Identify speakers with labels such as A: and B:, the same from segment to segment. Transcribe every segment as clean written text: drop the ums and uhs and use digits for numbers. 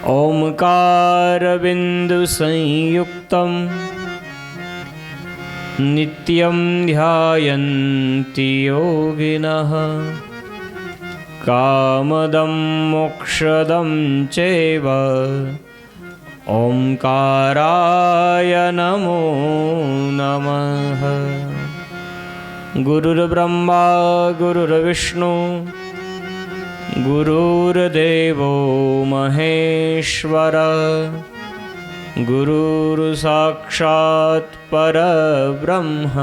A: ओंकारबिन्दुसंयुक्तं नित्यं ध्यायन्ति योगिनः कामदं मोक्षदं चैव ओंकाराय नमो नमः। गुरुर्ब्रह्मा गुरुर्विष्णु गुरुर्देवो महेश्वर गुरुर्साक्षात् परब्रह्म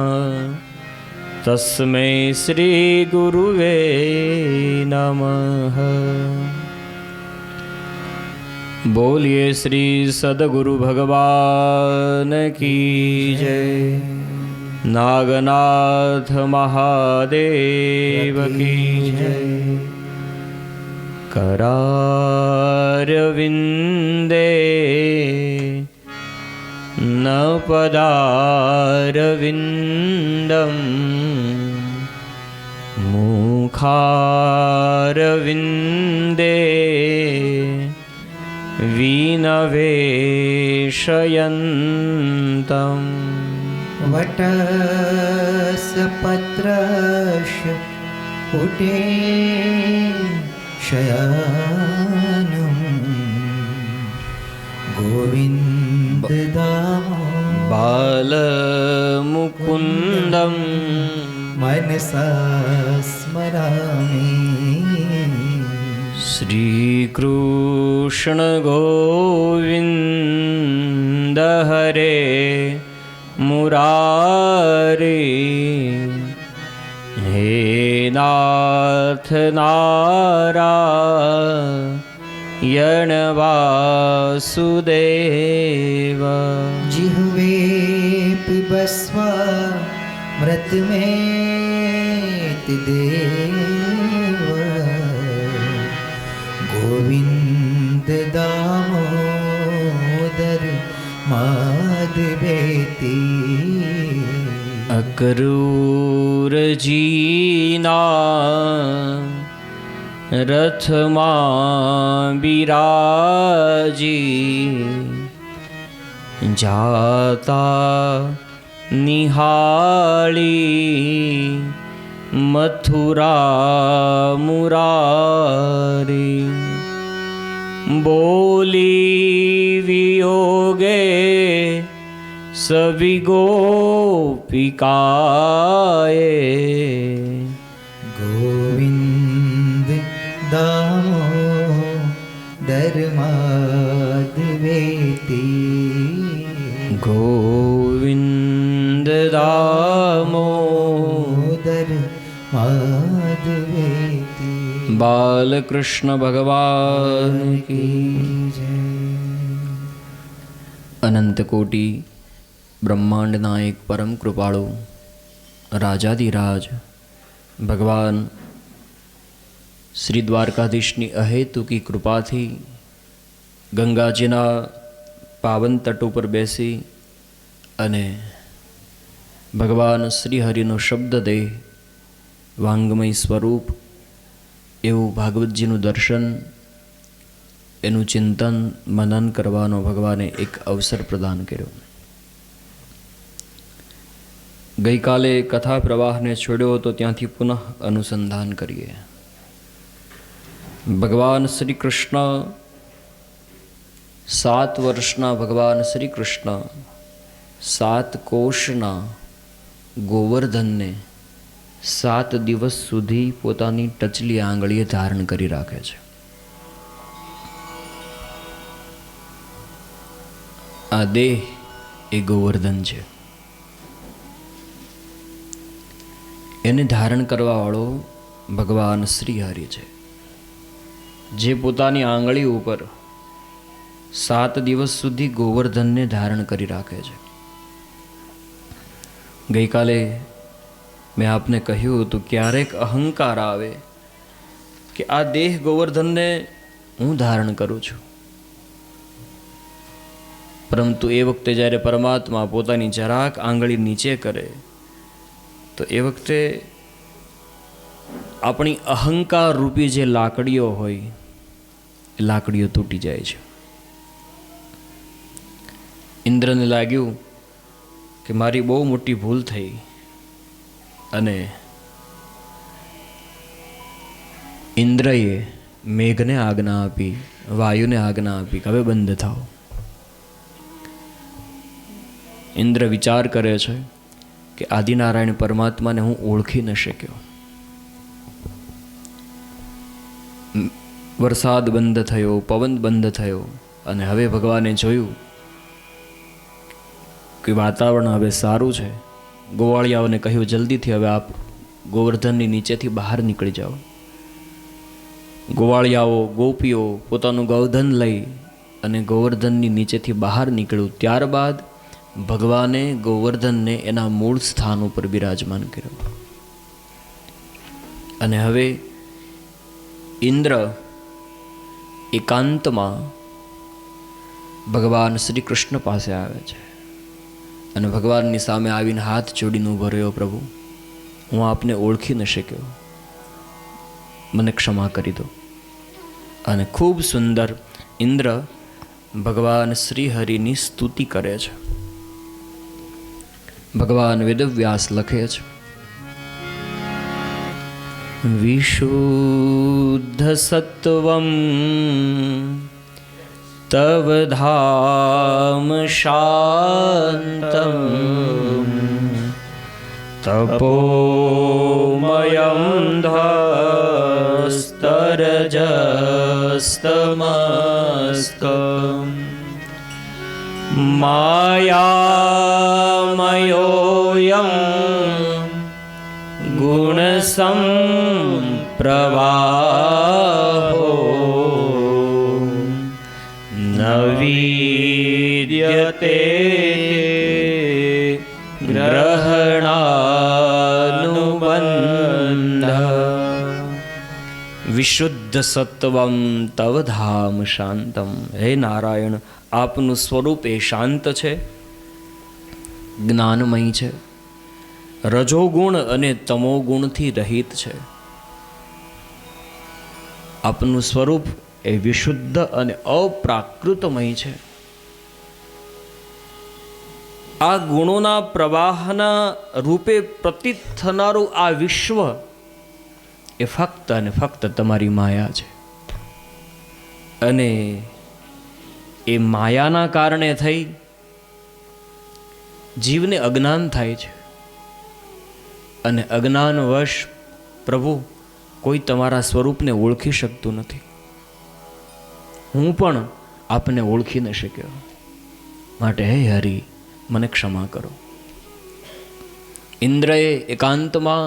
A: तस्मै श्री गुरुवे नमः। बोलिए श्री सद्गुरु भगवान की जय। नागनाथ महादेव की जय। करारविन्दे न पदारविन्दं मुखारविन्दे वीणवेशयन्तम्।
B: वटसपत्रस्य पुटे शयनं गोविन्ददामो
A: बालमुकुन्दं
B: मनसा स्मरामि।
A: श्रीकृष्ण गोविन्द हरे मुरारी हे नाथ नारायण वासुदेव।
B: जिह्वे पिबस्व मृतमेति देव गोविन्द दामोदर माधवेति।
A: अक्रूर जीना रथमा बिराजी जाता निहाली मथुरा मुरारी। बोली वियोगे सभी गोपिकाए
B: गोविंद दामोदर माधवेति।
A: गोविंद दामोदर
B: माधवेति।
A: बालकृष्ण भगवान की
B: जय।
A: अनंत कोटि ब्रह्मांड नायक परम कृपाळु राजाधिराज भगवान श्री द्वारकाधीशની અહેતુકી કૃપાથી ગંગાજીના પાવન તટ ઉપર બેસી અને ભગવાન શ્રી હરિનો શબ્દ દે વાંગમય સ્વરૂપ એવું ભાગવતજીનું દર્શન એનું ચિંતન મનન કરવાનો ભગવાને એક અવસર પ્રદાન કર્યો. ગઈકાલે કથા પ્રવાહને છોડ્યો તો ત્યાંથી પુનઃ અનુસંધાન કરીએ. ભગવાન શ્રી કૃષ્ણ 7 વર્ષના ભગવાન શ્રી કૃષ્ણ 7 કોષના ગોવર્ધનને 7 દિવસ સુધી પોતાની ટચલી આંગળીએ ધારણ કરી રાખે છે. આ દેહ એ ગોવર્ધન છે. એને ધારણ કરવાવાળો ભગવાન શ્રી હરિ છે, જે પોતાની આંગળી ઉપર 7 દિવસ સુધી ગોવર્ધનને ધારણ કરી રાખે છે. ગઈકાલે મેં આપને કહ્યું હતું, ક્યારેક અહંકાર આવે કે આ દેહ ગોવર્ધનને હું ધારણ કરું છું, પરંતુ એ વખતે જ્યારે પરમાત્મા પોતાની જરાક આંગળી નીચે કરે તો એ વખતે આપણી અહંકાર રૂપી જે લાકડીઓ હોય એ લાકડીઓ તૂટી જાય છે. ઇન્દ્રને લાગ્યું કે મારી બહુ મોટી ભૂલ થઈ અને ઇન્દ્રએ મેઘને આજ્ઞા આપી, વાયુને આજ્ઞા આપી કે હવે બંધ થાઓ. ઇન્દ્ર વિચાર કરે છે કે આદિનારાયણ પરમાત્માને હું ઓળખી ન શક્યો. વરસાદ બંધ થયો, પવન બંધ થયો અને હવે ભગવાને જોયું કે વાતાવરણ હવે સારું છે. ગોવાળિયાઓને કહ્યું જલ્દીથી હવે આપ ગોવર્ધનની નીચેથી બહાર નીકળી જાઓ. ગોવાળિયાઓ ગોપીઓ પોતાનું ગોવર્ધન લઈ અને ગોવર્ધનની નીચેથી બહાર નીકળ્યું. ત્યારબાદ ભગવાને ગોવર્ધનને એના મૂળ સ્થાન ઉપર બિરાજમાન કર્યો. અને હવે ઇન્દ્ર એકાંતમાં ભગવાન શ્રી કૃષ્ણ પાસે આવે છે અને ભગવાનની સામે આવીને હાથ જોડીને ઊભો રહ્યો. પ્રભુ, હું આપને ઓળખી ન શક્યો, મને ક્ષમા કરી દો. અને ખૂબ સુંદર ઇન્દ્ર ભગવાન શ્રી હરિની સ્તુતિ કરે છે. ભગવાન વેદવ્યાસ લખે છે, વિશુદ્ધ સત્વમ તવ ધામ શાંતમ તપોમયં ધસ્તરજસ્તમસ્તમ માયામયોऽયં ગુણસંપ્રવાહો ન વિદ્યતે ગ્રહણાનુબંધ. વિશુદ્ધ સત્વમ તવ ધામ શાંતમ. હે નારાયણ, આપનું સ્વરૂપ એ શાંત છે, જ્ઞાનમય છે, રજોગુણ અને તમોગુણથી રહિત છે. આપનું સ્વરૂપ એ વિશુદ્ધ અને અપ્રાકૃતમય છે. આ ગુણોના પ્રવાહના રૂપે પ્રતીત થનારું આ વિશ્વ એ ફક્ત અને ફક્ત તમારી માયા છે. અને એ માયાના કારણે થઈ જીવને અજ્ઞાન થાય છે. અને અજ્ઞાનવશ પ્રભુ કોઈ તમારા સ્વરૂપને ઓળખી શકતું નથી. હું પણ આપને ઓળખી ન શક્યો, માટે હે હરિ, મને ક્ષમા કરો. ઇન્દ્રએ એકાંતમાં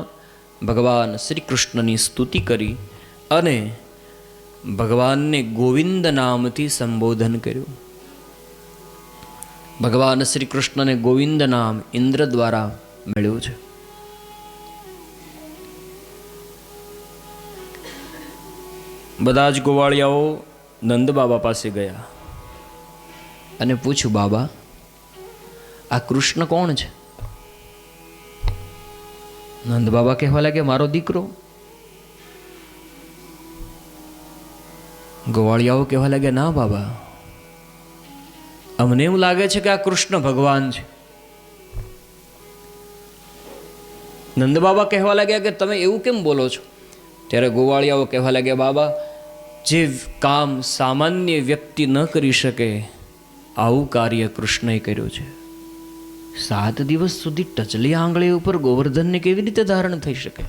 A: ભગવાન શ્રી કૃષ્ણની સ્તુતિ કરી અને ભગવાનને ગોવિંદ નામથી સંબોધન કર્યું. ભગવાન શ્રી કૃષ્ણને ગોવિંદ નામ ઇન્દ્ર દ્વારા મળ્યું છે. બધા જ ગોવાળિયાઓ નંદ બાબા પાસે ગયા અને પૂછ્યું, બાબા, આ કૃષ્ણ કોણ છે? નંદ બાબા કહેવા લાગે, મારો દીકરો. ગોવાળિયાઓ કહેવા લાગે, ના બાબા, અમને એવું લાગે છે કે આ કૃષ્ણ ભગવાન છે. નંદ બાબા કહેવા લાગ્યા કે તમે એવું કેમ બોલો છો? ત્યારે ગોવાળિયાઓ કહેવા લાગ્યા, બાબા, જે કામ સામાન્ય વ્યક્તિ ન કરી શકે આવું કાર્ય કૃષ્ણએ કર્યું છે. 7 દિવસ સુધી ટચલી આંગળી ઉપર ગોવર્ધનને કેવી રીતે ધારણ થઈ શકે?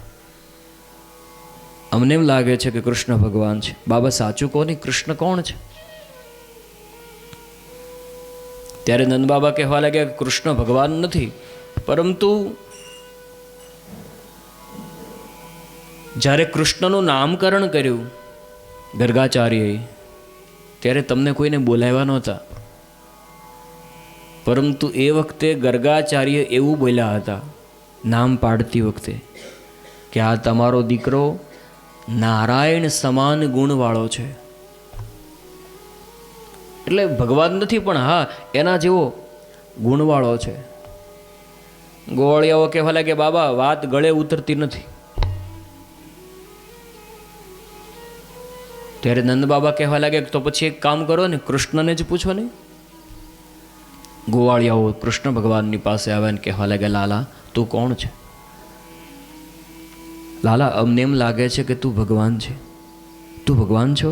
A: અમને એમ લાગે છે કે કૃષ્ણ ભગવાન છે. બાબા, સાચું કોની કૃષ્ણ કોણ છે? ત્યારે નંદ બાબા કહેવા લાગ્યા કે કૃષ્ણ ભગવાન નથી, પરંતુ જ્યારે કૃષ્ણનું નામકરણ કર્યું ગર્ગાચાર્યએ, ત્યારે તમને કોઈને બોલાવ્યા નહોતા, પરંતુ એ વખતે ગર્ગાચાર્ય એવું બોલ્યા હતા નામ પાડતી વખતે કે આ તમારો દીકરો નારાયણ સમાન ગુણવાળો છે. એટલે ભગવાન નથી, પણ હા, એના જેવો ગુણવાળો છે. ગોવાળિયાઓ કહેવા લાગે, બાબા, વાત ગળે ઉતરતી નથી. ત્યારે નંદ બાબા કહેવા લાગ્યા કે તો પછી એક કામ કરો ને, કૃષ્ણને જ પૂછો ને. ગોવાળિયાઓ કૃષ્ણ ભગવાનની પાસે આવ્યા ને કહેવા લાગ્યા, લાલા તું કોણ છે? લાલા અમને એમ લાગે છે કે તું ભગવાન છે. તું ભગવાન છો?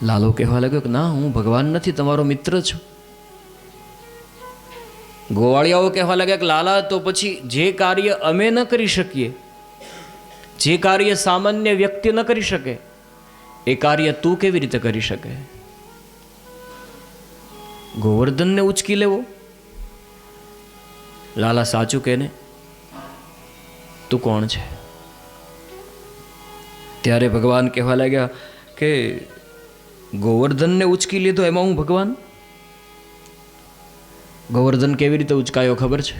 A: લાલો કહેવા લાગ્યો કે ના, હું ભગવાન નથી, તમારો મિત્ર છું. ગોવાળિયાઓ કહેવા લાગ્યા કે લાલા તો પછી જે કાર્ય અમે ન કરી શકીએ, જે કાર્ય સામાન્ય વ્યક્તિ ન કરી શકે, એ કાર્ય તું કેવી રીતે કરી શકે? ગોવર્ધનને ઉચકી લેવો? લાલા સાચું કે ને, તું કોણ છે? ત્યારે ભગવાન કહેવા લાગ્યા કે ગોવર્ધનને ઉચકી લીધો એમાં હું ભગવાન? ગોવર્ધન કેવી રીતે ઉચકાયો ખબર છે?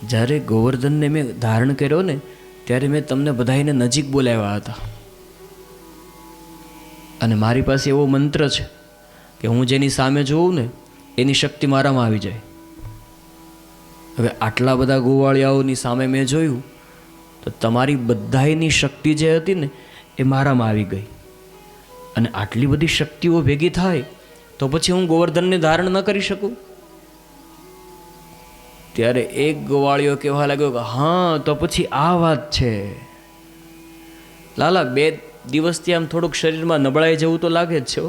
A: જ્યારે ગોવર્ધનને મેં ધારણ કર્યો ને ત્યારે મેં તમને બધાને નજીક બોલાવ્યા હતા, અને મારી પાસે એવો મંત્ર છે કે હું જેની સામે જોઉં ને એની શક્તિ મારામાં આવી જાય. હવે આટલા બધા ગોવાળિયાઓની સામે મેં જોયું તો તમારી બધાની શક્તિ જે હતી ને એ મારામાં આવી ગઈ, અને આટલી બધી શક્તિઓ ભેગી થાય તો પછી હું ગોવર્ધનને ધારણ ન કરી શકું? ત્યારે એક ગોવાળિયો કહેવા લાગ્યો કે હા તો પછી આ વાત છે. લાલા 2 દિવસથી આમ થોડુંક શરીરમાં નબળાઈ જેવું તો લાગે જ છે.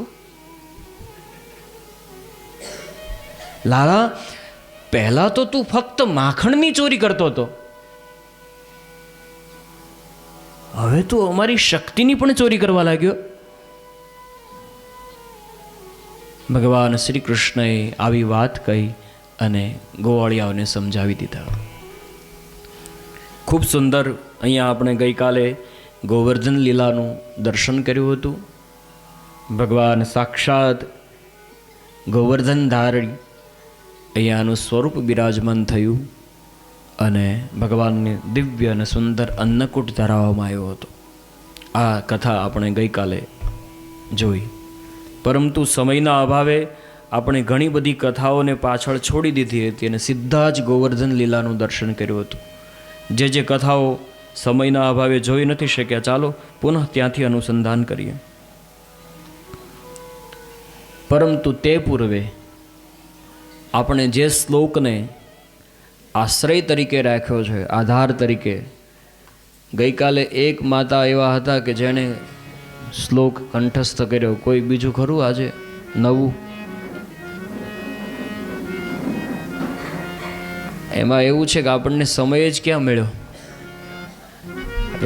A: લાલા પહેલા તો તું ફક્ત માખણની ચોરી કરતો હતો, હવે તું અમારી શક્તિની પણ ચોરી કરવા લાગ્યો. ભગવાન શ્રી કૃષ્ણએ આવી વાત કહી અને ગોવાળિયાઓને સમજાવી દીધા. ખૂબ સુંદર. અહીંયા આપણે ગઈકાલે ગોવર્ધન લીલાનું દર્શન કર્યું હતું. ભગવાન સાક્ષાત ગોવર્ધન ધારી અહીંયાનું સ્વરૂપ બિરાજમાન થયું અને ભગવાનને દિવ્ય અને સુંદર અન્નકૂટ ધરાવવામાં આવ્યો હતો. આ કથા આપણે ગઈકાલે જોઈ, પરંતુ સમયના અભાવે આપણે ઘણી બધી કથાઓને પાછળ છોડી દીધી હતી અને સીધા જ ગોવર્ધન લીલાનું દર્શન કર્યું હતું. જે કથાઓ સમયના અભાવે જોઈ નથી શક્યા, ચાલો પુનઃ ત્યાંથી અનુસંધાન કરીએ. પરંતુ તે પૂર્વે આપણે જે શ્લોકને આશ્રય તરીકે રાખ્યો છે, આધાર તરીકે, ગઈકાલે એક માતા એવા હતા કે જેણે શ્લોક કંઠસ્થ કર્યો. કોઈ બીજું ખરું આજે નવું? એમાં એવું છે કે આપણને સમય જ ક્યાં મળ્યો.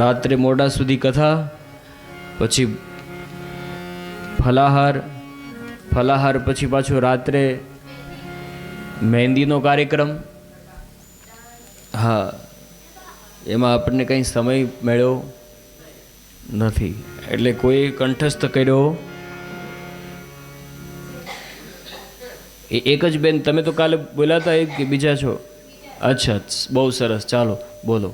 A: રાત્રે મોડા સુધી કથા, પછી ફલાહાર પછી પાછું રાત્રે મહેંદીનો કાર્યક્રમ. હા, એમાં આપણને કંઈ સમય મળ્યો નથી. એટલે કોઈ કંઠસ્થ કર્યો એ એક જ બેન. તમે તો કાલે બોલ્યા હતા એક કે બીજા છો? અચ્છા, બહુ સરસ, ચાલો બોલો.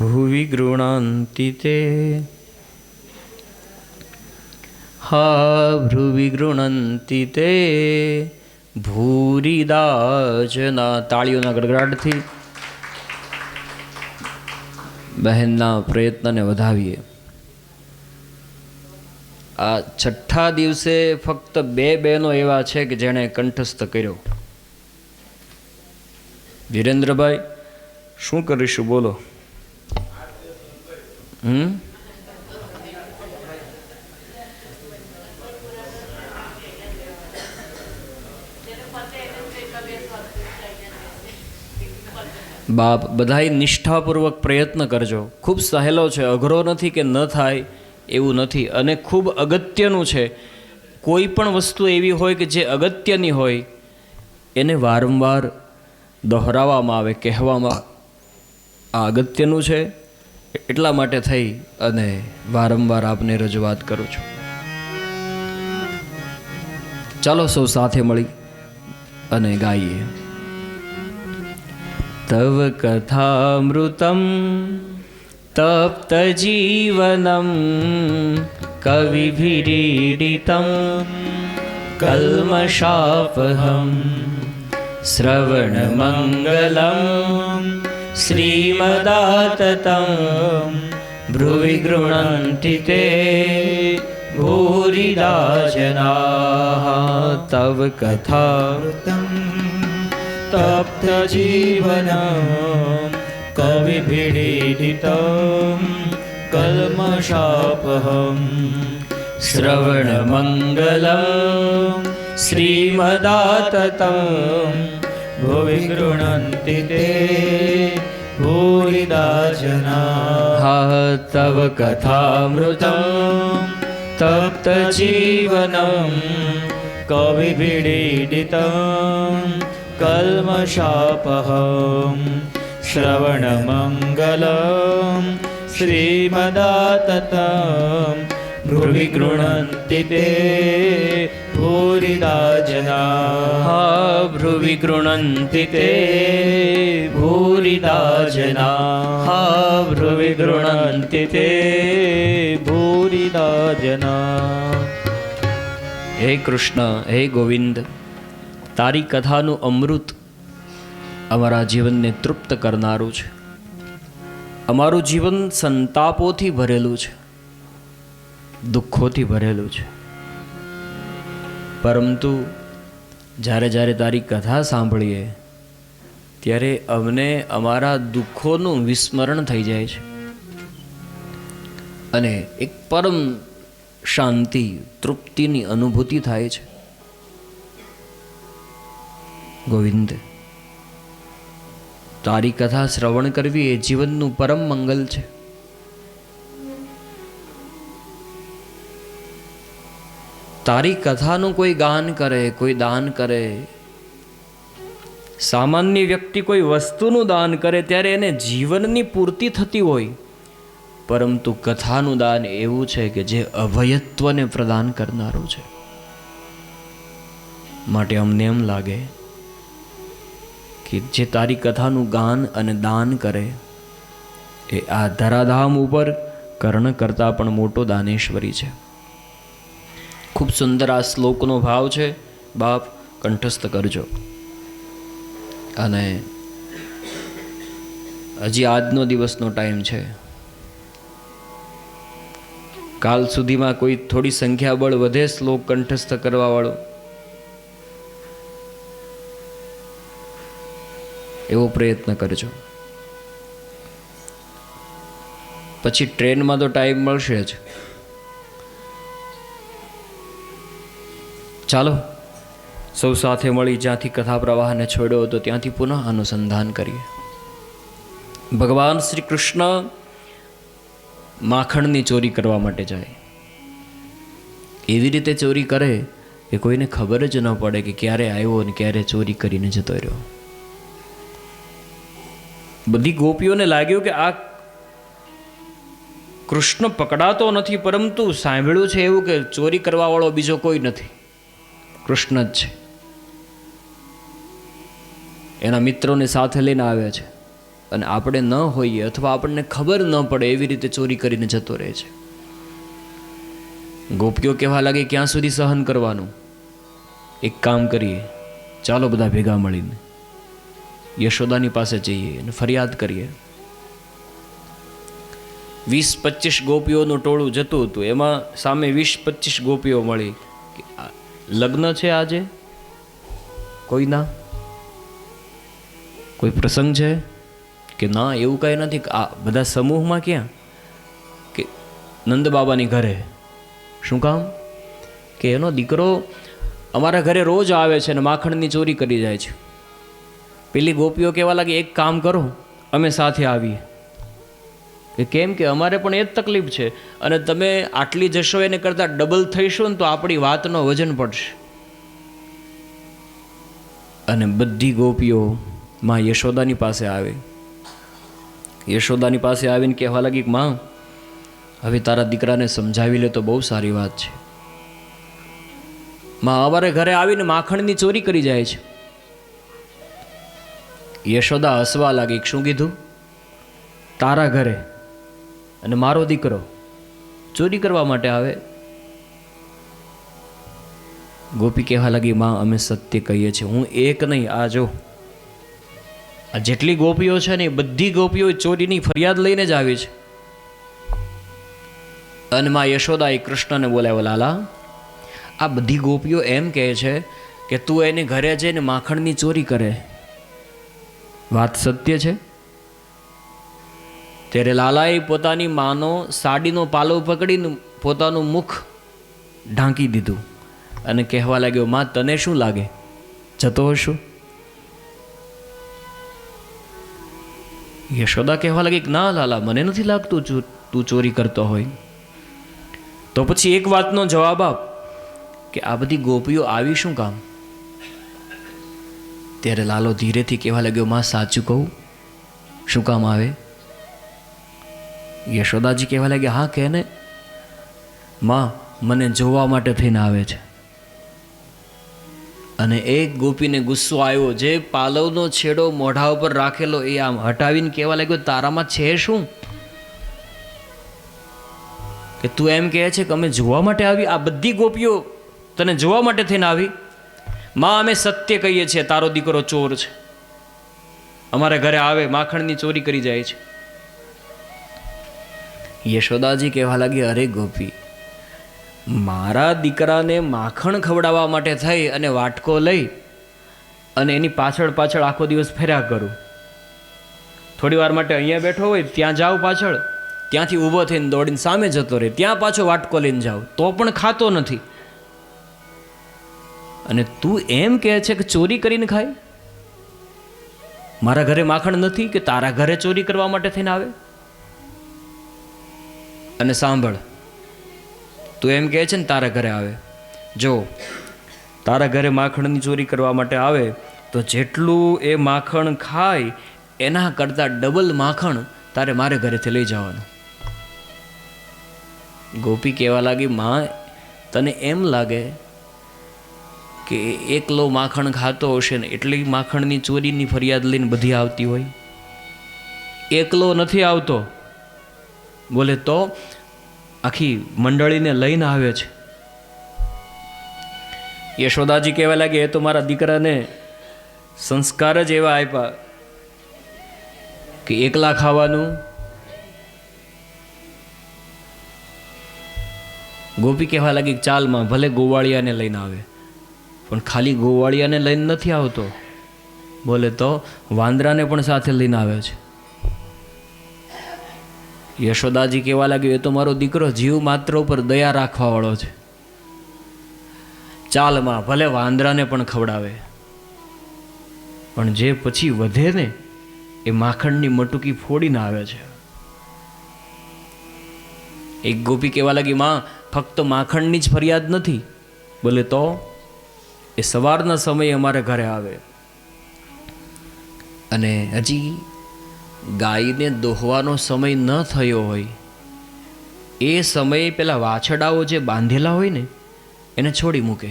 A: ભુવિ ગૃણાંતિ તે હા ભ્રુવિ ગૃણંતિ તે ભૂરિદાજના. તાળીઓના ગડગડાટથી બહેનના પ્રયત્નને વધાવીએ. આ 6ઠ્ઠા દિવસે ફક્ત 2 બહેનો એવા છે કે જેણે કંઠસ્થ કર્યો. વિરેન્દ્રભાઈ, શું કરીશું બોલો? બાપ, બધાય નિષ્ઠાપૂર્વક પ્રયત્ન કરજો. ખૂબ સહેલો છે, અઘરો નથી કે ન થાય એવું નથી, અને ખૂબ અગત્યનું છે. કોઈ પણ વસ્તુ એવી હોય કે જે અગત્યની હોય એને વારંવાર દોહરાવવામાં આવે, કહેવામાં આ અગત્યનું છે, એટલા માટે થઈ અને વારંવાર આપને રજૂઆત કરું છું. ચાલો સૌ સાથે મળી અને ગાઈએ. તવ કથામૃતમ तप्तजीवनं कविभिरीडितं कल्मषापहं श्रवणमङ्गलं श्रीमदाततं भ्रुवि गृह्णन्ति ते भूरिदा जनाः तव कथामृतं
B: तप्तजीवनं कविभिरीडितं कल्मषापहं
A: श्रवणमङ्गलं श्रीमदाततं
B: भुवि गृह्णन्ति ते भूरिदा जनाः
A: तव कथामृतं
B: तप्तजीवनं कविभिरीडितं कल्मषापहं श्रवणमङ्गलं श्रीमदाततं भ्रुवि गृह्णन्ति ते भूरिदा जनाः
A: भ्रुवि गृह्णन्ति ते भूरिदा जनाः भ्रुवि गृह्णन्ति ते
B: भूरिदा जनाः।
A: હે કૃષ્ણ, હે ગોવિંદ, તારી કથાનું અમૃત અમારા જીવનને તૃપ્ત કરનારું છે. અમારું જીવન સંતાપોથી ભરેલું છે, દુઃખોથી ભરેલું છે, પરંતુ જ્યારે જ્યારે તારી કથા સાંભળીએ ત્યારે અમને અમારા દુઃખોનું વિસ્મરણ થઈ જાય છે અને એક પરમ શાંતિ, તૃપ્તિની અનુભૂતિ થાય છે. ગોવિંદ, તારી કથા શ્રવણ કરવી એ જીવનનું પરમ મંગલ છે. તારી કથાનું કોઈ ગાન કરે, કોઈ દાન કરે, સામાન્ય વ્યક્તિ કોઈ વસ્તુનું દાન કરે ત્યારે એને જીવનની પૂર્તિ થતી હોય, પરંતુ કથાનું દાન એવું છે કે જે અભયત્વને પ્રદાન કરનારું છે. માટે અમને એમ લાગે કે જે તારી કથાનું ગાન અને દાન કરે એ આ ધરાધામ ઉપર કર્ણ કરતાં પણ મોટો દાનેશ્વરી છે. ખૂબ સુંદર આ શ્લોકનો ભાવ છે. બાપ કંઠસ્થ કરજો. અને હજી આજનો દિવસનો ટાઈમ છે. કાલ સુધીમાં કોઈ થોડી સંખ્યાબળ વધે શ્લોક કંઠસ્થ કરવા વાળો એવો પ્રયત્ન કરજો. પછી ટ્રેનમાં તો ટાઈમ મળશે જ. ચાલો સૌ સાથે મળી જ્યાંથી કથા પ્રવાહને છોડ્યો હતો ત્યાંથી પુનઃ અનુસંધાન કરીએ. ભગવાન શ્રી કૃષ્ણ માખણની ચોરી કરવા માટે જાય. એવી રીતે ચોરી કરે કે કોઈને ખબર જ ન પડે કે ક્યારે આવ્યો અને ક્યારે ચોરી કરીને જતો રહ્યો. બધી ગોપીઓને લાગ્યું કે આ કૃષ્ણ પકડાતો નથી, પરંતુ સાંભળ્યું છે એવું કે ચોરી કરવા વાળો બીજો કોઈ નથી, કૃષ્ણ જ છે. એના મિત્રોને સાથે લઈને આવે છે અને આપણે ન હોઈએ અથવા આપણને ખબર ન પડે એવી રીતે ચોરી કરીને જતો રહે છે. ગોપીઓ કહેવા લાગે ક્યાં સુધી સહન કરવાનું? એક કામ કરીએ, ચાલો બધા ભેગા મળીને યશોદાની પાસે જઈએ અને ફરિયાદ કરીએ. 20-25 ગોપીઓનું ટોળું જતું હતું. એમાં સામે 20-25 ગોપીઓ મળી કે લગ્ન છે આજે, કોઈના કોઈ પ્રસંગ છે કે ના? એવું કાંઈ નથી. આ બધા સમૂહમાં ક્યાં? કે નંદ બાબાની ઘરે. શું કામ? કે એનો દીકરો અમારા ઘરે રોજ આવે છે અને માખણની ચોરી કરી જાય છે. પેલી ગોપીઓ કહેવા લાગી એક કામ કરો, અમે સાથે આવીએ. કે કેમ? કે અમારે પણ એ જ તકલીફ છે અને તમે આટલી જશો એને કરતાં ડબલ થઈશું ને તો આપણી વાતનો વજન પડશે. અને બધી ગોપીઓ માં યશોદાની પાસે આવે. યશોદાની પાસે આવીને કહેવા લાગી કે માં, હવે તારા દીકરાને સમજાવી લે તો બહુ સારી વાત છે. માં અમારે ઘરે આવીને માખણની ચોરી કરી જાય છે. યશોદા હસવા લાગી. શું કીધું? તારા ઘરે અને મારો દીકરો ચોરી કરવા માટે આવે. ગોપી કહેવા લાગી, માં અમે સત્ય કહીએ છીએ, હું એક નહીં, આ જો આ જેટલી ગોપીઓ છે ને એ બધી ગોપીઓ ચોરીની ફરિયાદ લઈને જ આવી છે. અને માં યશોદા એ કૃષ્ણને બોલાવ્યો, લાલા આ બધી ગોપીઓ એમ કહે છે કે તું એને ઘરે જઈને માખણની ચોરી કરે, વાત સત્ય છે? ત્યારે લાલાએ પોતાની માનો સાડીનો પાલો પકડીને પોતાનું મુખ ઢાંકી દીધું અને કહેવા લાગ્યો, માં તને શું લાગે, જતો હશું? યશોદા કહેવા લાગી કે ના લાલા, મને નથી લાગતું તું ચોરી કરતો હોય. તો પછી એક વાતનો જવાબ આપ કે આ બધી ગોપીઓ આવી શું કામ? ત્યારે લાલો ધીરેથી કહેવા લાગ્યો, માં સાચું કહું, શું કામ આવે? યશોદાજી કહેવા લાગ્યા, હા કહે ને. માં મને જોવા માટે થઈને આવે છે. અને એક ગોપીને ગુસ્સો આવ્યો, જે પાલવનો છેડો મોઢા ઉપર રાખેલો એ આમ હટાવીને કહેવા લાગ્યો, તારામાં છે શું કે તું એમ કહે છે કે અમે જોવા માટે આવી? આ બધી ગોપીઓ તને જોવા માટે થઈને આવી? માં અમે સત્ય કહીએ છીએ, તારો દીકરો ચોર છે, અમારે ઘરે આવે માખણની ચોરી કરી જાય છે. યશોદાજી કહેવા લાગી, અરે ગોપી, મારા દીકરાને માખણ ખવડાવવા માટે થઈ અને વાટકો લઈ અને એની પાછળ પાછળ આખો દિવસ ફર્યા કરું. થોડી વાર માટે અહીંયા બેઠો હોય ત્યાં જાઉં પાછળ, ત્યાંથી ઊભો થઈને દોડીને સામે જતો રહે, ત્યાં પાછો વાટકો લઈને જાઉં તો પણ ખાતો નથી. અને તું એમ કહે છે કે ચોરી કરીને ખાય? મારા ઘરે માખણ નથી કે તારા ઘરે ચોરી કરવા માટે થઈને આવે? અને સાંભળ, તું એમ કહે છે ને તારા ઘરે આવે, જો તારા ઘરે માખણની ચોરી કરવા માટે આવે તો જેટલું એ માખણ ખાય એના કરતાં ડબલ માખણ તારે મારે ઘરેથી લઈ જવાનું. ગોપી કહેવા લાગી, માં તને એમ લાગે કે એકલો માખણ ખાતો હશે ને એટલી માખણની ચોરીની ફરિયાદ લઈને બધી આવતી હોય? એકલો નથી આવતો. બોલે તો આખી મંડળીને લઈને આવે છે. યશોદાજી કહેવા લાગે, એ તો મારા દીકરાને સંસ્કાર જ એવા આપ્યા કે એકલા ખાવાનું. ગોપી કહેવા લાગી, ચાલમાં ભલે ગોવાળિયાને લઈને આવે, પણ ખાલી ગોવાળિયાને લઈને નથી આવતો. બોલે તો વાંદરાને પણ સાથે લઈને આવે છે. યશોદાજી કહેવા લાગ્યું, એ તો મારો દીકરો જીવ માત્ર ઉપર દયા રાખવા વાળો છે. ચાલમાં ભલે વાંદરાને પણ ખવડાવે, પણ જે પછી વધે ને એ માખણની મટુકી ફોડીને આવે છે. એક ગોપી કહેવા લાગી, માં ફક્ત માખણની જ ફરિયાદ નથી. બોલે તો એ સવારના સમયે અમારે ઘરે આવે અને હજી ગાયને દોહવાનો સમય ન થયો હોય એ સમયે પેલા વાછડાઓ જે બાંધેલા હોય ને એને છોડી મૂકે.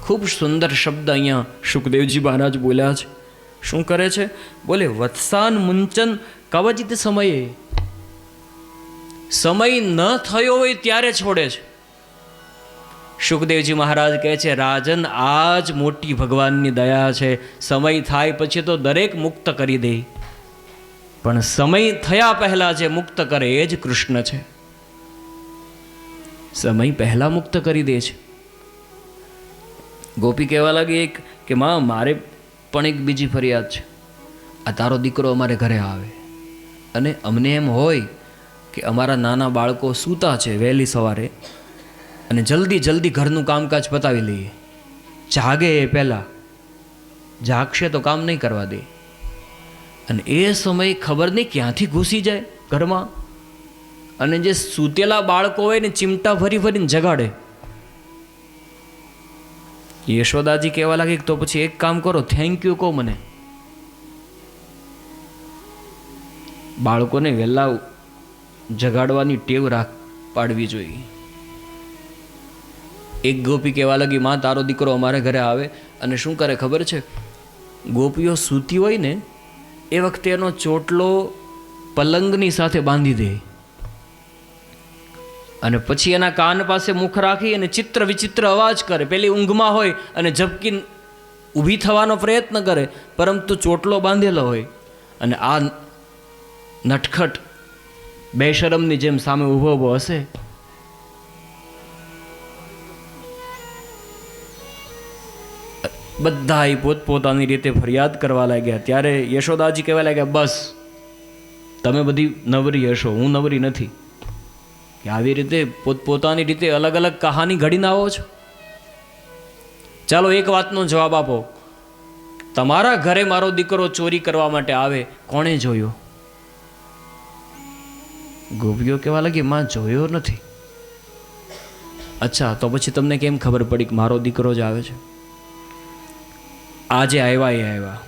A: ખૂબ સુંદર શબ્દ અહીંયા સુખદેવજી મહારાજ બોલ્યા છે. શું કરે છે? બોલે વત્સાન મુંચન કવચિત સમયે, સમય ન થયો હોય ત્યારે છોડે છે. સુખદેવજી મહારાજ કહે છે, રાજન આ જ મોટી ભગવાનની દયા છે. સમય થાય પછી તો દરેક મુક્ત કરી દે, પણ સમય થયા પહેલા જે મુક્ત કરે એ જ કૃષ્ણ છે. સમય પહેલા મુક્ત કરી દે છે. ગોપી કહેવા લાગી કે માં મારે પણ એક બીજી ફરિયાદ છે. આ તારો દીકરો અમારે ઘરે આવે અને અમને એમ હોય કે અમારા નાના બાળકો સૂતા છે વહેલી સવારે અને જલ્દી ઘરનું કામકાજ પતાવી લઈએ. જાગે એ પહેલાં, જાગશે તો કામ નહીં કરવા દે. અને એ સમય ખબર નહીં ક્યાંથી ઘૂસી જાય ઘરમાં અને જે સૂતેલા બાળકો હોય ને ચીમટા ફરીને જગાડે. યશોદાજી કહેવા લાગી, તો પછી એક કામ કરો, થેન્ક યુ કહો મને. બાળકોને વહેલા જગાડવાની ટેવ પાડવી જોઈએ. એક ગોપી કહેવા લાગી, માં તારો દીકરો અમારે ઘરે આવે અને શું કરે ખબર છે? ગોપીઓ સૂતી હોય ને એ વખતે એનો ચોટલો પલંગની સાથે બાંધી દે અને પછી એના કાન પાસે મુખ રાખી અને ચિત્ર વિચિત્ર અવાજ કરે. પેલી ઊંઘમાં હોય અને ઝબકી ઊભી થવાનો પ્રયત્ન કરે, પરંતુ ચોટલો બાંધેલો હોય. અને આ નટખટ બેશરમની જેમ સામે ઊભો ઊભો હશે. બધા પોતપોતાની રીતે ફરિયાદ કરવા લાગ્યા. ત્યારે યશોદાજી કહેવા લાગ્યા, બસ તમે બધી નવરી હશો, હું નવરી નથી. કે આવી રીતે પોતપોતાની રીતે અલગ અલગ કહાની ઘડીને આવો છો. ચાલો એક વાતનો જવાબ આપો, તમારા ઘરે મારો દીકરો ચોરી કરવા માટે આવે, કોણે જોયો? ગોપીઓ કહેવા લાગી, માં જોયો નથી. અચ્છા, તો પછી તમને કેમ ખબર પડી કે મારો દીકરો જ આવે છે? આજે આવ્યા એ આવ્યા,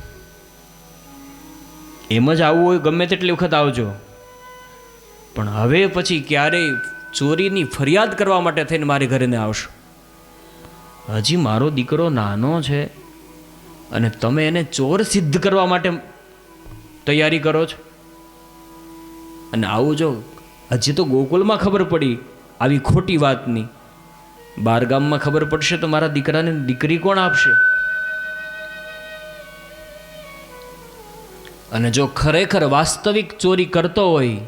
A: એમ જ આવવું હોય ગમે તેટલી વખત આવજો, પણ હવે પછી ક્યારેય ચોરીની ફરિયાદ કરવા માટે થઈને મારી ઘરે ને આવશો. હજી મારો દીકરો નાનો છે અને તમે એને ચોર સિદ્ધ કરવા માટે તૈયારી કરો છો. અને આવું જો હજી તો ગોકુલમાં ખબર પડી આવી ખોટી વાતની, બારગામમાં ખબર પડશે તો મારા દીકરાને દીકરી કોણ આપશે? અને જો ખરેખર વાસ્તવિક ચોરી કરતો હોય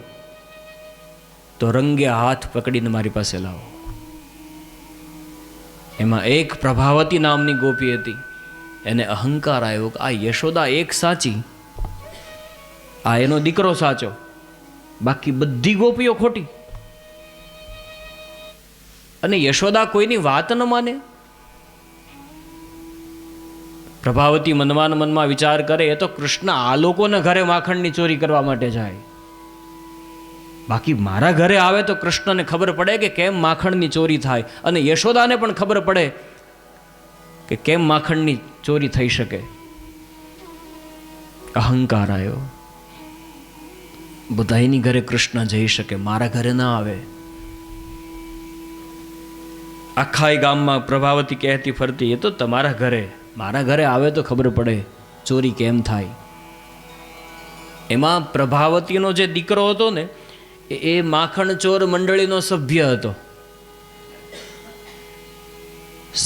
A: તો રંગે હાથ પકડીને મારી પાસે લાવો. એમાં એક પ્રભાવતી નામની ગોપી હતી, એને અહંકાર આવ્યો કે આ યશોદા એક સાચી, આ એનો દીકરો સાચો, બાકી બધી ગોપીઓ ખોટી. અને યશોદા કોઈની વાત ન માને. પ્રભાવતી મનમાં વિચાર કરે, એ તો કૃષ્ણ આ લોકોના ઘરે માખણની ચોરી કરવા માટે જાય, બાકી મારા ઘરે આવે તો કૃષ્ણને ખબર પડે કે કેમ માખણની ચોરી થાય, અને યશોદાને પણ ખબર પડે કે કેમ માખણની ચોરી થઈ શકે. અહંકાર આવ્યો, બધાયની ઘરે કૃષ્ણ જઈ શકે, મારા ઘરે ના આવે. આખા ગામમાં પ્રભાવતી કહેતી ફરતી, એ તો તમારા ઘરે, મારા ઘરે આવે તો ખબર પડે ચોરી કેમ થાય. એમાં પ્રભાવતીનો જે દીકરો હતો ને, એ માખણ ચોર મંડળીનો સભ્ય હતો.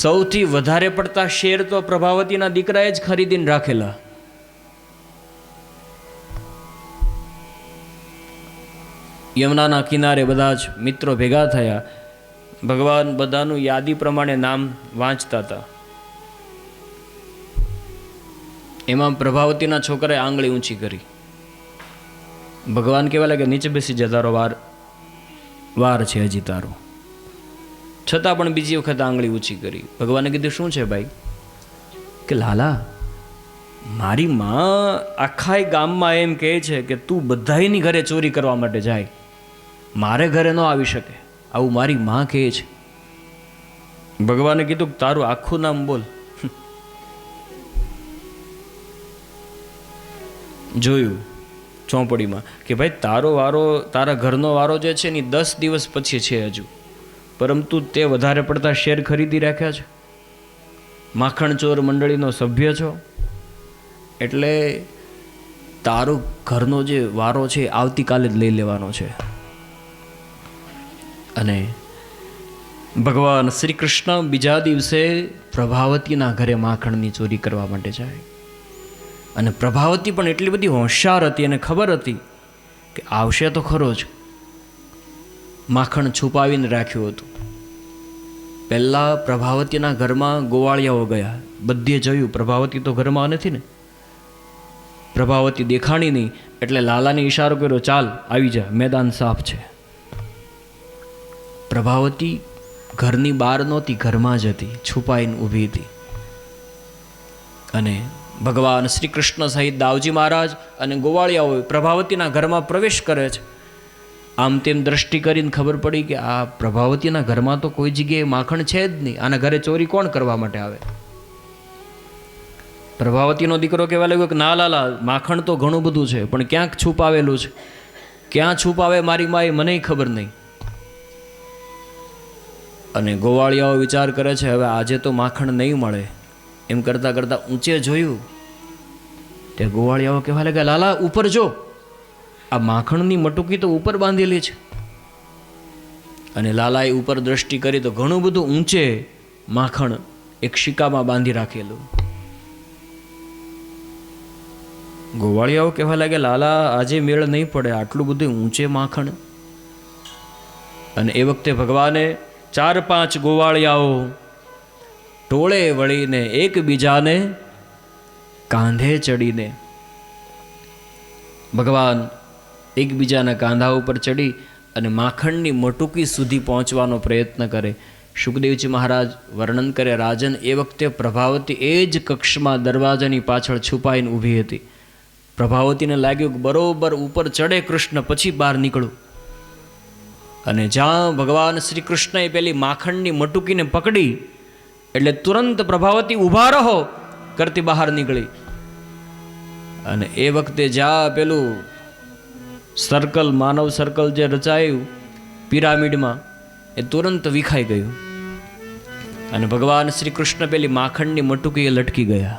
A: સૌથી વધારે પડતા શેર તો પ્રભાવતીના દીકરાએ જ ખરીદીને રાખેલા. યમુનાના કિનારે બધા જ મિત્રો ભેગા થયા. ભગવાન બધાનું યાદી પ્રમાણે નામ વાંચતા હતા. એમાં પ્રભાવતીના છોકરાએ આંગળી ઊંચી કરી. ભગવાન કહેવા લાગે, નીચે બેસી જા, તારો વાર છે હજી તારો. છતાં પણ બીજી વખત આંગળી ઊંચી કરી. ભગવાને કીધું, શું છે ભાઈ? કે લાલા, મારી માં આખા ગામમાં એમ કહે છે કે તું બધાયની ઘરે ચોરી કરવા માટે જાય, મારે ઘરે ન આવી શકે, આવું મારી માં કહે છે. ભગવાને કીધું, તારું આખું નામ બોલ. જોયું ચોપડીમાં કે ભાઈ તારો વારો, તારા ઘરનો વારો જે છે ને 10 દિવસ પછી છે હજુ, પરંતુ તે વધારે પડતા શેર ખરીદી રાખ્યા છે, માખણ ચોર મંડળીનો સભ્ય છો, એટલે તારો ઘરનો જે વારો છે આવતીકાલે જ લઈ લેવાનો છે. અને ભગવાન શ્રી કૃષ્ણ બીજા દિવસે પ્રભાવતીના ઘરે માખણની ચોરી કરવા માટે જાય. અને પ્રભાવતી પણ એટલી બધી હોશિયાર હતી, અને ખબર હતી કે આવશે તો ખરો જ. માખણ છુપાવીને રાખ્યું હતું. પહેલાં પ્રભાવતીના ઘરમાં ગોવાળિયાઓ ગયા, બધે જોયું પ્રભાવતી તો ઘરમાં નથી ને. પ્રભાવતી દેખાણી નહીં એટલે લાલાને ઈશારો કર્યો, ચાલ આવી જા, મેદાન સાફ છે. પ્રભાવતી ઘરની બહાર નહોતી, ઘરમાં જ હતી, છુપાઈને ઊભી હતી. અને ભગવાન શ્રી કૃષ્ણ સહિત દાવજી મહારાજ અને ગોવાળિયાઓ પ્રભાવતીના ઘરમાં પ્રવેશ કરે છે. આમ તેમ દ્રષ્ટિ કરીને ખબર પડી કે આ પ્રભાવતીના ઘરમાં તો કોઈ જગ્યાએ માખણ છે જ નહીં, આના ઘરે ચોરી કોણ કરવા માટે આવે? પ્રભાવતીનો દીકરો કહેવા લાગ્યો કે ના લાલા, માખણ તો ઘણું બધું છે, પણ ક્યાંક છુપાવેલું છે, ક્યાં છુપાવે મારી માએ મને ખબર નહીં. અને ગોવાળિયાઓ વિચાર કરે છે, હવે આજે તો માખણ નહીં મળે. એમ કરતાં કરતાં ઊંચે જોયું, તે ગોવાળિયાઓ કહેવા લાગ્યા, લાલા ઉપર જો, આ માખણની મટુકી તો ઉપર બાંધેલી છે, અને લાલાએ ઉપર દ્રષ્ટિ કરી તો ઘણું બધું ઊંચે માખણ એક શિકામાં બાંધી રાખેલું. ગોવાળિયાઓ કહેવા લાગે, લાલા આજે મેળ નહીં પડે, આટલું બધું ઊંચે માખણ. અને એ વખતે ભગવાને 4-5 ગોવાળિયાઓ ટોળે વળીને એકબીજાને કાંધે ચડીને ભગવાન એકબીજાના કાંધા ઉપર ચડી અને માખણની મટુકી સુધી પહોંચવાનો પ્રયત્ન કરે. સુખદેવજી મહારાજ વર્ણન કરે, રાજન એ વખતે પ્રભાવતી એ જ કક્ષમાં દરવાજાની પાછળ છુપાઈને ઊભી હતી. પ્રભાવતીને લાગ્યું કે બરોબર ઉપર ચડે કૃષ્ણ પછી બહાર નીકળું. અને જ્યાં ભગવાન શ્રી કૃષ્ણએ પેલી માખણની મટુકીને પકડી એટલે તુરંત પ્રભાવતી ઊભા રહો કરતી બહાર નીકળી. અને એ વખતે જ્યાં પેલું સર્કલ, માનવ સર્કલ જે રચાયું પિરામિડમાં, એ તુરંત વિખાઈ ગયું. અને ભગવાન શ્રી કૃષ્ણ પેલી માખણની મટુકીએ લટકી ગયા.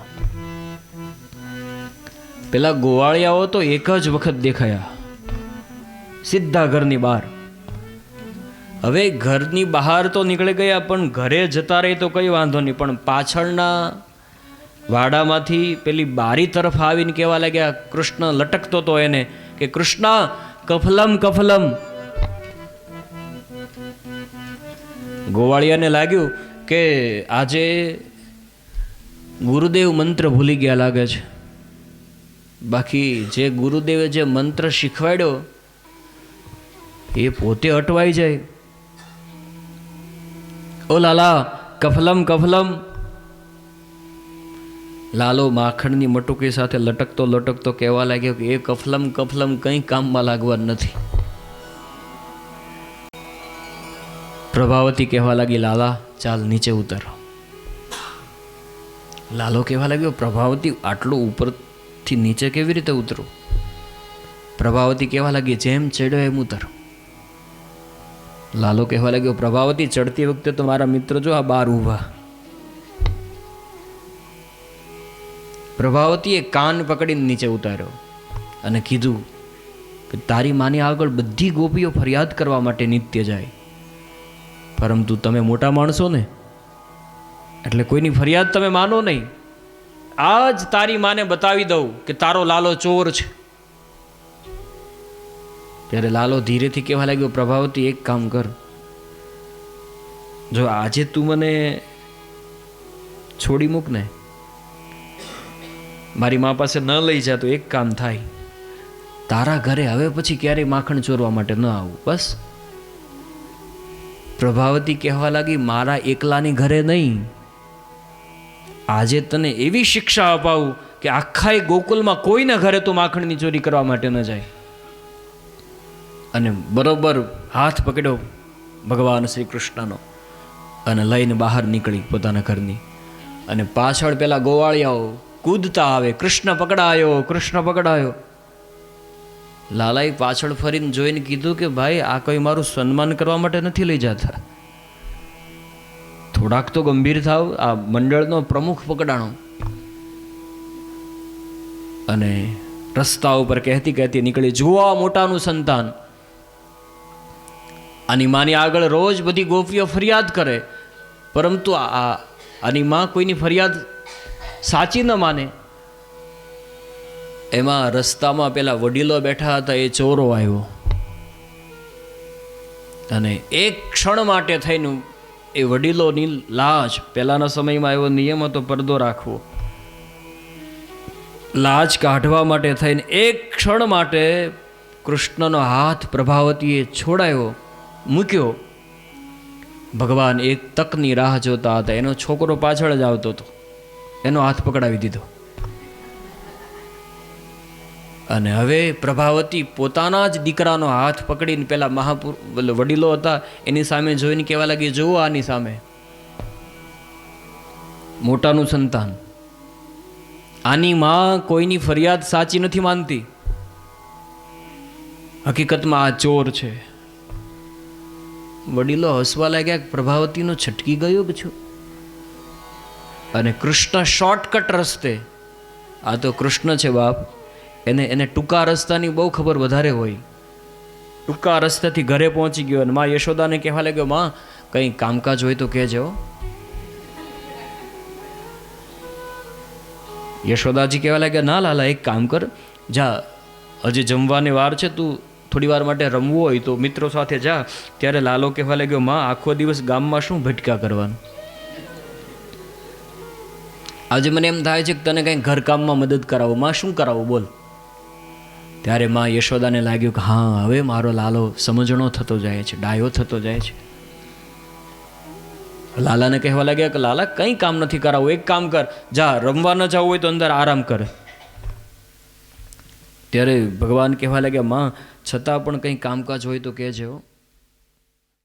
A: પેલા ગોવાળિયાઓ તો એક જ વખત દેખાયા, સીધા ઘરની બહાર. હવે ઘરની બહાર તો નીકળી ગયા, પણ ઘરે જતા રહે તો કઈ વાંધો નહીં, પણ પાછળના વાડામાંથી પેલી બારી તરફ આવીને કહેવા લાગ્યા, કૃષ્ણ લટકતો તો એને કે કૃષ્ણ કફલમ કફલમ. ગોવાળિયાને લાગ્યું કે આજે ગુરુદેવ મંત્ર ભૂલી ગયા લાગે છે. બાકી જે ગુરુદેવે જે મંત્ર શીખવાડ્યો એ પોતે અટવાઈ જાય. ઓ લાલા કફલમ કફલમ. લાલો માખણની મટુકી સાથે લટકતો લટકતો કહેવા લાગ્યો કે એ કફલમ કફલમ કંઈ કામમાં લાગવા નથી. પ્રભાવતી કહેવા લાગી, લાલા ચાલ નીચે ઉતર. લાલો કહેવા લાગ્યો, પ્રભાવતી આટલું ઉપરથી નીચે કેવી રીતે ઉતરું? પ્રભાવતી કહેવા લાગી, જેમ ચડ્યો એમ ઉતર. લાલો કહેવા લાગ્યો, પ્રભાવતી ચડતી વખતે તો મારા મિત્ર જો આ બહાર ઊભા. પ્રભાવતીએ કાન પકડીને નીચે ઉતાર્યો અને કીધું કે તારી માની આગળ બધી ગોપીઓ ફરિયાદ કરવા માટે નિત્ય જાય, પરંતુ તમે મોટા માણસો ને એટલે કોઈની ફરિયાદ તમે માનો નહીં. આજ તારી માને બતાવી દઉં કે તારો લાલો ચોર છે. ત્યારે લાલો ધીરેથી કહેવા લાગ્યો, પ્રભાવતી એક કામ કર, જો આજે તું મને છોડી મૂક ને, મારી મા પાસે ન લઈ જા, તો એક કામ થાય, તારા ઘરે હવે પછી ક્યારેય માખણ ચોરવા માટે ન આવું, બસ. પ્રભાવતી કહેવા લાગી, મારા એકલાની ઘરે નહીં, આજે તને એવી શિક્ષા અપાવું કે આખા ગોકુલમાં કોઈના ઘરે તું માખણની ચોરી કરવા માટે ન જાય. અને બરોબર હાથ પકડ્યો ભગવાન શ્રી કૃષ્ણનો અને લઈને બહાર નીકળી પોતાના ઘરની. અને પાછળ પેલા ગોવાળિયાઓ કૂદતા આવે, કૃષ્ણ પકડાયો, કૃષ્ણ પકડાયો. લાલાએ પાછળ ફરીને જોઈને કીધું કે ભાઈ આ કોઈ મારું સન્માન કરવા માટે નથી લઈ જતા, થોડાક તો ગંભીર થાવ. આ મંડળનો પ્રમુખ પકડાણો. અને રસ્તા ઉપર કહેતી કહેતી નીકળી, જુઓ આ મોટાનું સંતાન. આની માની આગળ રોજ બધી ગોપીઓ ફરિયાદ કરે, પરંતુ આની માં કોઈની ફરિયાદ સાચી ન માને. એમાં રસ્તામાં પેલા વડીલો બેઠા હતા, એ ચોરો આવ્યો અને એક ક્ષણ માટે થઈને એ વડીલોની લાજ, પહેલાના સમયમાં એવો નિયમ હતો પડદો રાખવો, લાજ કાઢવા માટે થઈને એક ક્ષણ માટે કૃષ્ણનો હાથ પ્રભાવતીએ છોડાયો, મૂક્યો. ભગવાન એક તકની રાહ જોતા હતા. એનો છોકરો પાછળ જ આવતો હતો, એનો હાથ પકડાવી દીધો. અને હવે પ્રભાવતી પોતાના જ દીકરાનો હાથ પકડીને પેલા વડીલો હતા એની સામે જોઈને કહેવા લાગી, જુઓ આની સામે મોટાનું સંતાન, આની માં કોઈની ફરિયાદ સાચી નથી માનતી, હકીકતમાં આ ચોર છે. વડીલો હસવા લાગ્યા, પ્રભાવતીનો છટકી ગયો છું. અને કૃષ્ણ શોર્ટકટ રસ્તે, આ તો કૃષ્ણ છે બાપ, એને ટૂંકા રસ્તાની બહુ ખબર વધારે હોય. ટૂંકા રસ્તેથી ઘરે પહોંચી ગયો અને માં યશોદાને કહેવા લાગ્યો, માં કંઈ કામકાજ હોય તો કહેજો. યશોદાજી કહેવા લાગ્યા, ના લાલા એક કામ કર, જા હજી જમવાની વાર છે, તું થોડી વાર માટે રમવું હોય તો મિત્રો સાથે જા. ત્યારે લાલો કહેવા લાગ્યો, માં આખો દિવસ ગામમાં શું ભટકા કરવાનું, આજે મને એમ થાય છે કે તને કંઈ ઘરકામમાં મદદ કરાવો. માં શું કરાવો બોલ. ત્યારે માં યશોદાને લાગ્યું કે હા હવે મારો લાલો સમજણો થતો જાય છે, ડાયો થતો જાય છે. લાલાને કહેવા લાગ્યા કે લાલા કંઈ કામ નથી કરાવવું, એક કામ કર, જા રમવા ન જવું હોય તો અંદર આરામ કરે. ત્યારે ભગવાન કહેવા લાગ્યા, માં છતાં પણ કંઈ કામકાજ હોય તો કહેજો.